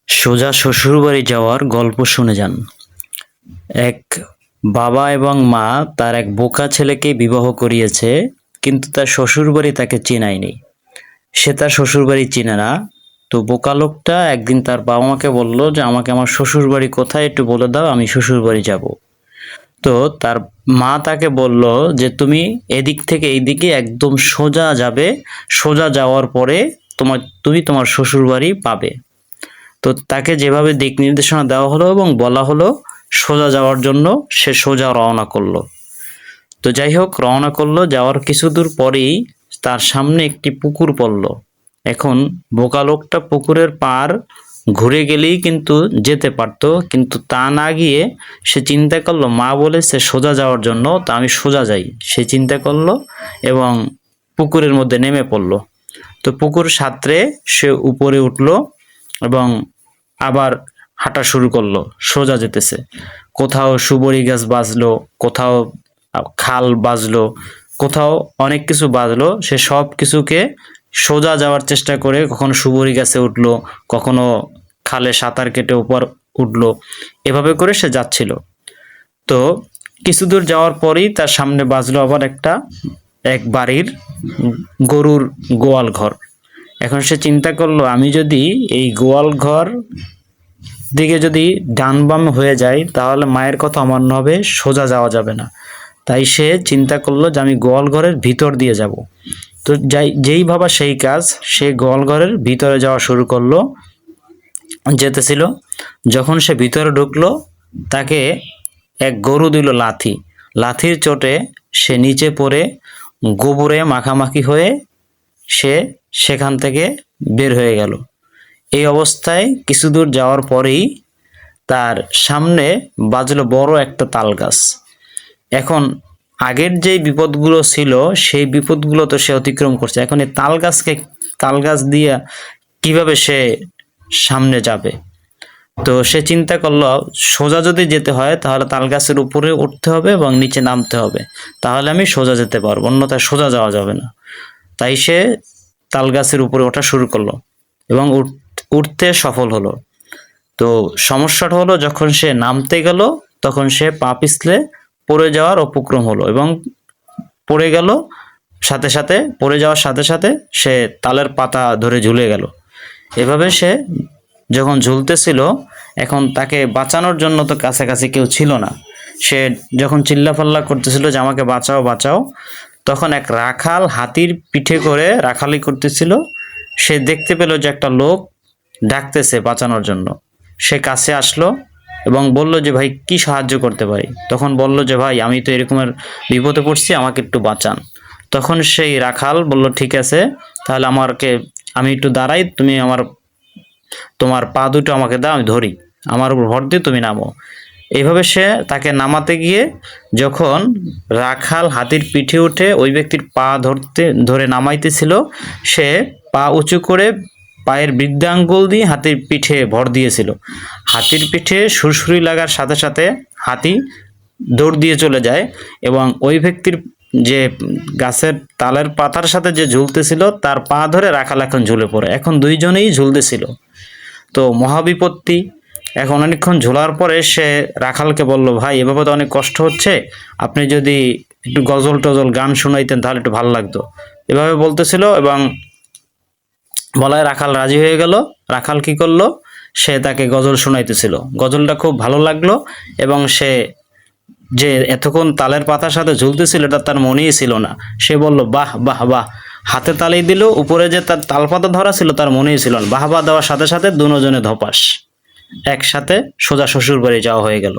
সোজা শ্বশুরবাড়ি যাওয়ার গল্প শুনে যান। এক বাবা এবং মা তার এক বোকা ছেলেকে বিবাহ করিয়েছে, কিন্তু তার শ্বশুরবাড়ি তাকে চেনায়নি। সে তার শ্বশুরবাড়ি চিনে না। তো বোকা লোকটা একদিন তার বাবা মাকে বলল যে আমাকে আমার শ্বশুরবাড়ি কোথায় একটু বলে দাও, আমি শ্বশুরবাড়ি যাব। তো তার মা তাকে বলল যে তুমি এদিক থেকে এইদিকে একদম সোজা যাবে, সোজা যাওয়ার পরে তুমি তোমার শ্বশুরবাড়ি পাবে। তো তাকে যেভাবে দিক নির্দেশনা দেওয়া হলো এবং বলা হলো সোজা যাওয়ার জন্য, সে সোজা রওনা করলো। তো যাই হোক, রওনা করলো। যাওয়ার কিছু দূর পরেই তার সামনে একটি পুকুর পড়ল। এখন বোকা লোকটা পুকুরের পার ঘুরে গেলেই কিন্তু যেতে পারতো, কিন্তু তা না গিয়ে সে চিন্তা করলো মা বলেছে সোজা যাওয়ার জন্য, তা আমি সোজা যাই। সে চিন্তা করলো এবং পুকুরের মধ্যে নেমে পড়লো। তো পুকুর সাঁতরে সে উপরে উঠলো এবং আবার হাঁটা শুরু করলো, সোজা যেতেছে। কোথাও সুবরি গাছ বাজলো, কোথাও খাল বাজলো, কোথাও অনেক কিছু বাজলো। সে সব কিছুকে সোজা যাওয়ার চেষ্টা করে কখনো সুবরি গাছে উঠলো, কখনো খালে সাঁতার কেটে উপর উঠলো। এভাবে করে সে যাচ্ছিল। তো কিছু দূর যাওয়ার পরেই তার সামনে বাজলো আবার এক বাড়ির গরুর গোয়াল ঘর। এখন সে চিন্তা করলো আমি যদি এই গোয়াল ঘর দিকে যদি ডান বাম হয়ে যায় তাহলে মায়ের কথা অমান্য হবে, সোজা যাওয়া যাবে না। তাই সে চিন্তা করলো যে আমি গোয়াল ঘরের ভিতর দিয়ে যাব। তো যেই ভাবা সেই কাজ, সে গোয়াল ঘরের ভিতরে যাওয়া শুরু করলো, যেতেছিল। যখন সে ভিতরে ঢুকলো, তাকে এক গরু দিল লাথি। লাথির চোটে সে নিচে পড়ে গোবরে মাখামাখি হয়ে সে সেখান থেকে বের হয়ে গেল। এই অবস্থায় কিছু দূর যাওয়ার পরেই তার সামনে বাজলো বড় একটা তাল গাছ। এখন আগের যে বিপদগুলো ছিল সেই বিপদগুলো তো সে অতিক্রম করছে, এখন এই তাল গাছ দিয়ে কিভাবে সে সামনে যাবে? তো সে চিন্তা করলো সোজা যদি যেতে হয় তাহলে তাল গাছের উপরে উঠতে হবে এবং নিচে নামতে হবে, তাহলে আমি সোজা যেতে পারবো, অন্যথায় সোজা যাওয়া যাবে না। তাই সে তাল গাছের উপরে ওঠা শুরু করলো এবং উঠতে সফল হলো। তো সমস্যাটা হলো যখন সে নামতে গেল তখন সে পা পিছলে পড়ে যাওয়ার উপক্রম হলো এবং পড়ে যাওয়ার সাথে সাথে সে তালের পাতা ধরে ঝুলে গেল। এভাবে সে যখন ঝুলতেছিল, এখন তাকে বাঁচানোর জন্য তো কাছাকাছি কেউ ছিল না। সে যখন চিল্লাফাল্লা করতেছিল যে আমাকে বাঁচাও বাঁচাও, তখন এক রাখাল হাতির পিঠে করে রাখালি করতেছিল। সে দেখতে পেল যে একটা লোক ডাকতেছে বাঁচানোর জন্য। সে কাছে আসলো এবং বলল যে ভাই কি সাহায্য করতে পারি? তখন বলল যে ভাই আমি তো এরকমের বিপদে পড়ছি, আমাকে একটু বাঁচান। তখন সেই রাখাল বলল ঠিক আছে, তাহলে আমি একটু দাঁড়াই, তুমি তোমার পা দুটো আমাকে দাও, আমি ধরি, আমার উপর ভর দিয়ে তুমি নামো। এইভাবে সে তাকে নামাতে গিয়ে যখন রাখাল হাতির পিঠে উঠে ওই ব্যক্তির পা ধরে নামাইতেছিল, সে পা উঁচু করে পায়ের বৃদ্ধাঙ্গুল দিয়ে হাতির পিঠে ভর দিয়েছিল। হাতির পিঠে সুরসুরি লাগার সাথে সাথে হাতি দৌড় দিয়ে চলে যায় এবং ওই ব্যক্তির যে গাছের তালের পাতার সাথে যে ঝুলতেছিল তার পা ধরে রাখাল এখন ঝুলে পড়ে। এখন দুইজনেই ঝুলতেছিল। তো মহাবিপত্তি। এখন অনেকক্ষণ ঝোলার পরে সে রাখালকে বলল ভাই এভাবে তো অনেক কষ্ট হচ্ছে, আপনি যদি একটু গজল টজল গান শোনাইতেন তাহলে একটু ভালো লাগতো। এভাবে বলতেছিল এবং বলায় রাখাল রাজি হয়ে গেল। রাখাল কি করলো, সে তাকে গজল শোনাইতেছিল। গজলটা খুব ভালো লাগলো এবং সে যে এতক্ষণ তালের পাতার সাথে ঝুলতেছিল এটা তার মনেই ছিল না। সে বলল বাহ বাহ বাহ, হাতে তালি দিল, উপরে যে তার তালপাতা ধরা ছিল তার মনেই ছিল না। বাহ বাহ দেওয়ার সাথে সাথে দুজনে ধপাস, একসাথে সোজা শ্বশুর বাড়ি যাওয়া হয়ে গেল।